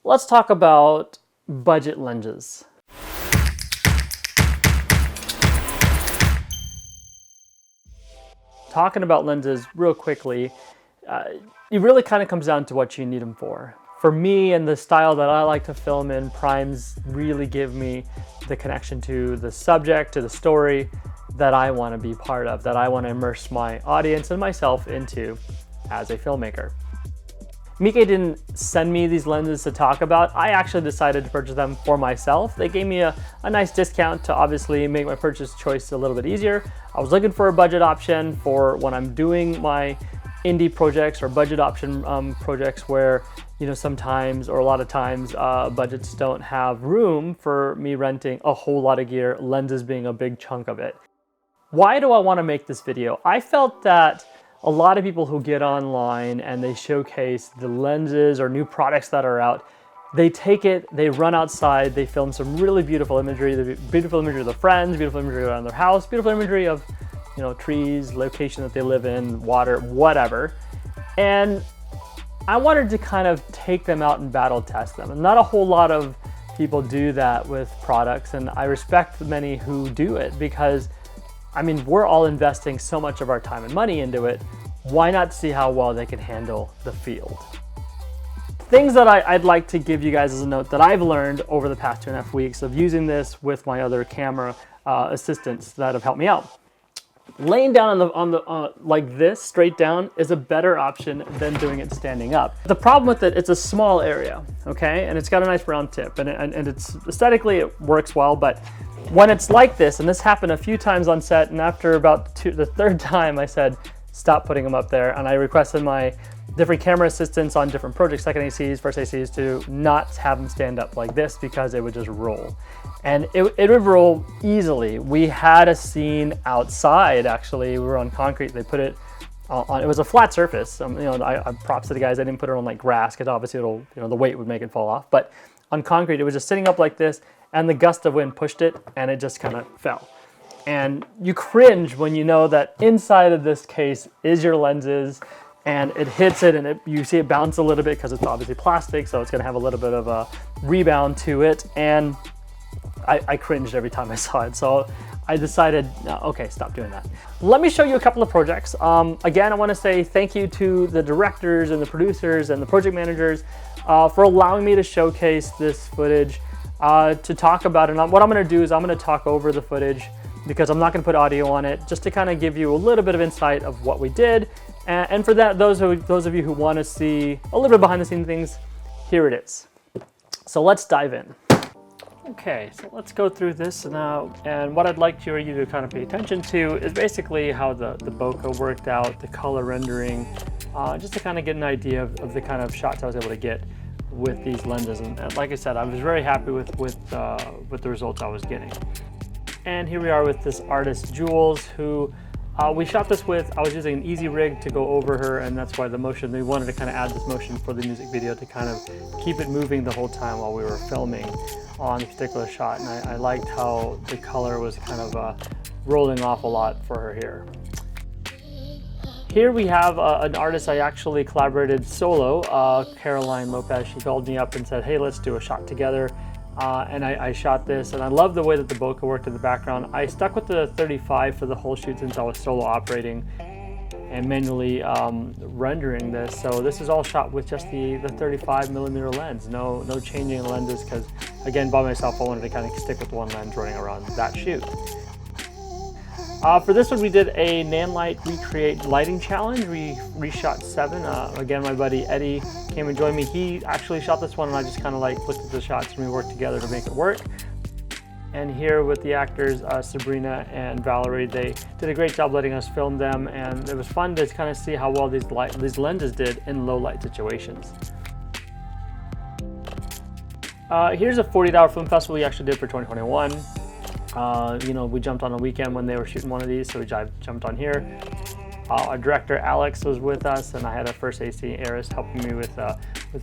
let's talk about budget lenses. Talking about lenses real quickly, it really kind of comes down to what you need them for. For me and the style that I like to film in, primes really give me the connection to the subject, to the story that I want to be part of, that I want to immerse my audience and myself into as a filmmaker. Meike didn't send me these lenses to talk about. I actually decided to purchase them for myself. They gave me a nice discount to obviously make my purchase choice a little bit easier. I was looking for a budget option for when I'm doing my indie projects or budget option projects where, you know, sometimes or a lot of times budgets don't have room for me renting a whole lot of gear, lenses being a big chunk of it. Why do I want to make this video? I felt that a lot of people who get online and they showcase the lenses or new products that are out, they take it, they run outside, they film some really beautiful imagery, the beautiful imagery of their friends, beautiful imagery around their house, beautiful imagery of, you know, trees, location that they live in, water, whatever. And I wanted to kind of take them out and battle test them. And not a whole lot of people do that with products, and I respect the many who do it because, I mean, we're all investing so much of our time and money into it. Why not see how well they can handle the field? Things that I'd like to give you guys as a note that I've learned over the past 2.5 weeks of using this with my other camera assistants that have helped me out. Laying down on the like this, straight down, is a better option than doing it standing up. The problem with it, it's a small area, okay? And it's got a nice round tip, and it's aesthetically, it works well, but when it's like this, and this happened a few times on set, and after about the third time, I said, stop putting them up there, and I requested my different camera assistants on different projects, second ACs, first ACs, to not have them stand up like this because it would just roll. And it would roll easily. We had a scene outside, actually. We were on concrete. They put it on, it was a flat surface. You know, I props to the guys. I didn't put it on like grass because obviously it'll, you know, the weight would make it fall off. But on concrete, it was just sitting up like this, and the gust of wind pushed it, and it just kind of fell. And you cringe when you know that inside of this case is your lenses, and it hits it, and you see it bounce a little bit because it's obviously plastic, so it's going to have a little bit of a rebound to it. And I cringed every time I saw it, so I decided, no, okay, stop doing that. Let me show you a couple of projects. Again, I want to say thank you to the directors and the producers and the project managers for allowing me to showcase this footage, to talk about it. And what I'm going to do is I'm going to talk over the footage because I'm not going to put audio on it, just to kind of give you a little bit of insight of what we did. And for that, those of you who want to see a little bit behind the scenes things, here it is. So let's dive in. Okay, so let's go through this now, and what I'd like you to kind of pay attention to is basically how the bokeh worked out, the color rendering, just to kind of get an idea of the kind of shots I was able to get with these lenses. And like I said, I was very happy with the results I was getting. And here we are with this artist, Jules, who we shot this with. I was using an easy rig to go over her, and that's why the motion, we wanted to kind of add this motion for the music video to kind of keep it moving the whole time while we were filming on this particular shot. And I liked how the color was kind of rolling off a lot for her here. Here we have an artist I actually collaborated solo, Caroline Lopez. She called me up and said, hey, let's do a shot together. And I shot this, and I love the way that the bokeh worked in the background. I stuck with the 35 for the whole shoot since I was solo operating and manually rendering this. So this is all shot with just the 35mm lens. No changing lenses, because again, by myself, I wanted to kind of stick with one lens running around that shoot. For this one, we did a Nanlight recreate lighting challenge. We reshot 7. Again, my buddy Eddie came and joined me. He actually shot this one, and I just kind of like looked at the shots and we worked together to make it work. And here with the actors, Sabrina and Valerie, they did a great job letting us film them, and it was fun to kind of see how well these lenses did in low light situations. Here's a 48-hour film festival we actually did for 2021. You know, we jumped on a weekend when they were shooting one of these, so we jumped on here. Our director Alex was with us, and I had a first AC, Eris, helping me with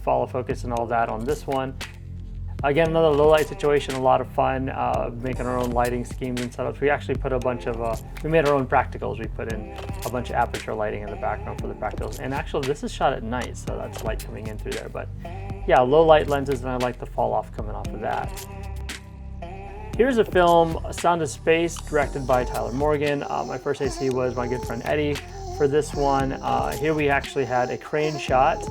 follow focus and all that on this one. Again, another low light situation, a lot of fun, making our own lighting schemes and setups. We actually put a bunch of, we made our own practicals. We put in a bunch of aperture lighting in the background for the practicals. And actually, this is shot at night, so that's light coming in through there. But yeah, low light lenses, and I like the fall off coming off of that. Here's a film, Sound of Space, directed by Tyler Morgan. My first AC was my good friend Eddie for this one. Here we actually had a crane shot.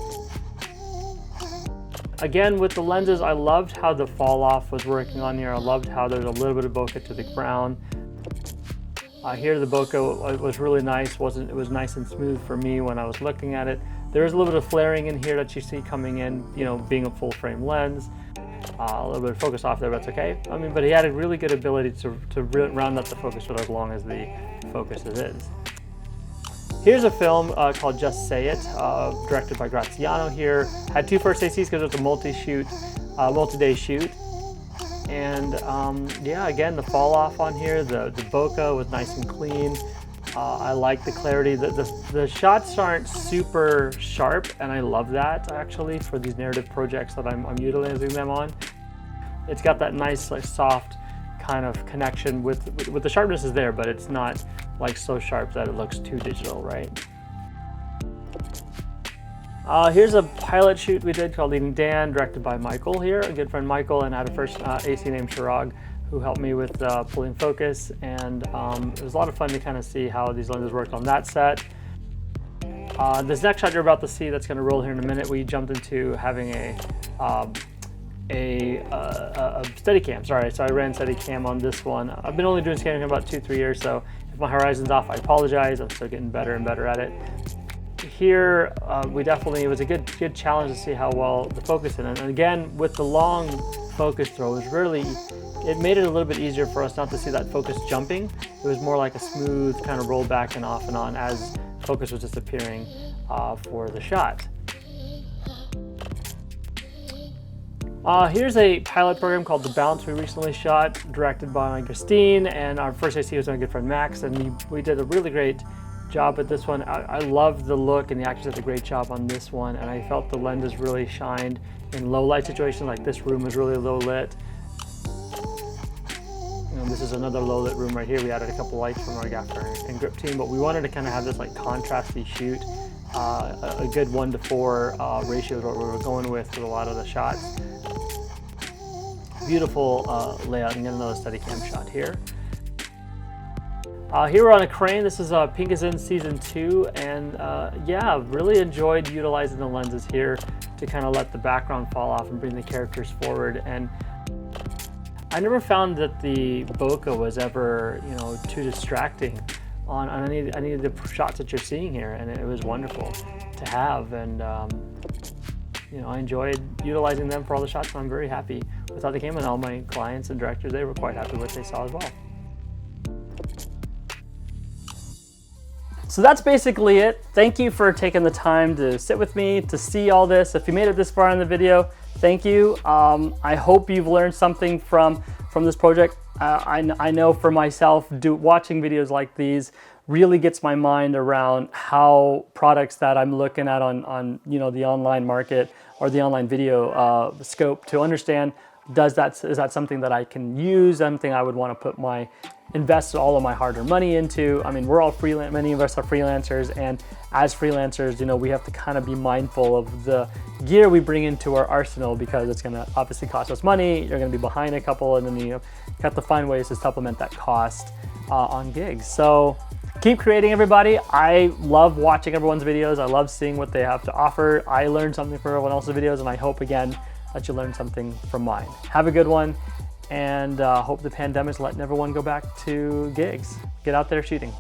Again, with the lenses, I loved how the fall off was working on here. I loved how there's a little bit of bokeh to the ground. Here the bokeh was really nice. It was nice and smooth for me when I was looking at it. There is a little bit of flaring in here that you see coming in, you know, being a full frame lens. A little bit of focus off there, but that's okay. I mean, but he had a really good ability to round up the focus for as long as the focus is. Here's a film called Just Say It, directed by Graziano here. Had 2 first ACs because it was a multi-day shoot. And yeah, again, the fall off on here, the bokeh was nice and clean. I like the clarity. The shots aren't super sharp, and I love that actually for these narrative projects that I'm utilizing them on. It's got that nice, like, soft kind of connection with the sharpness is there, but it's not like so sharp that it looks too digital, right? Here's a pilot shoot we did called Leading Dan, directed by Michael here, a good friend Michael, and I had a first AC named Chirag who helped me with pulling focus, and it was a lot of fun to kind of see how these lenses worked on that set. This next shot you're about to see that's going to roll here in a minute, we jumped into having a Steadicam. Sorry, so I ran Steadicam on this one. I've been only doing scanning for about 2-3 years, so if my horizon's off, I apologize. I'm still getting better and better at it. Here, it was a good challenge to see how well the focus in it. And again, with the long focus throw, it made it a little bit easier for us not to see that focus jumping. It was more like a smooth kind of roll back and off and on as focus was disappearing for the shot. Here's a pilot program called The Bounce we recently shot, directed by Christine, and our first AC was my good friend Max, and we did a really great job with this one. I loved the look, and the actors did a great job on this one, and I felt the lenses really shined in low light situations, like this room was really low lit. This is another low lit room right here. We added a couple lights from our gaffer and grip team, but we wanted to kind of have this like contrasty shoot. A good 1:4 ratio is what we were going with a lot of the shots. Beautiful layout, and get another Steadicam shot here. Here we're on a crane. This is Pink is in season 2, and yeah, really enjoyed utilizing the lenses here to kind of let the background fall off and bring the characters forward. And I never found that the bokeh was ever, you know, too distracting on any of the shots that you're seeing here, and it was wonderful to have. And you know, I enjoyed utilizing them for all the shots, and I'm very happy with how they came. And all my clients and directors, they were quite happy with what they saw as well. So that's basically it. Thank you for taking the time to sit with me, to see all this. If you made it this far in the video, thank you. I hope you've learned something from this project. I know for myself, watching videos like these really gets my mind around how products that I'm looking at on you know, the online market or the online video scope, to understand, is that something that I can use, something I would want to invest all of my hard-earned money into. I mean, we're all freelance, many of us are freelancers, and as freelancers, you know, we have to kind of be mindful of the gear we bring into our arsenal, because it's going to obviously cost us money. You're going to be behind a couple, and then you have to find ways to supplement that cost on gigs. So keep creating, everybody. I love watching everyone's videos. I love seeing what they have to offer. I learned something from everyone else's videos, and I hope, again, that you learned something from mine. Have a good one, and hope the pandemic's letting everyone go back to gigs. Get out there shooting.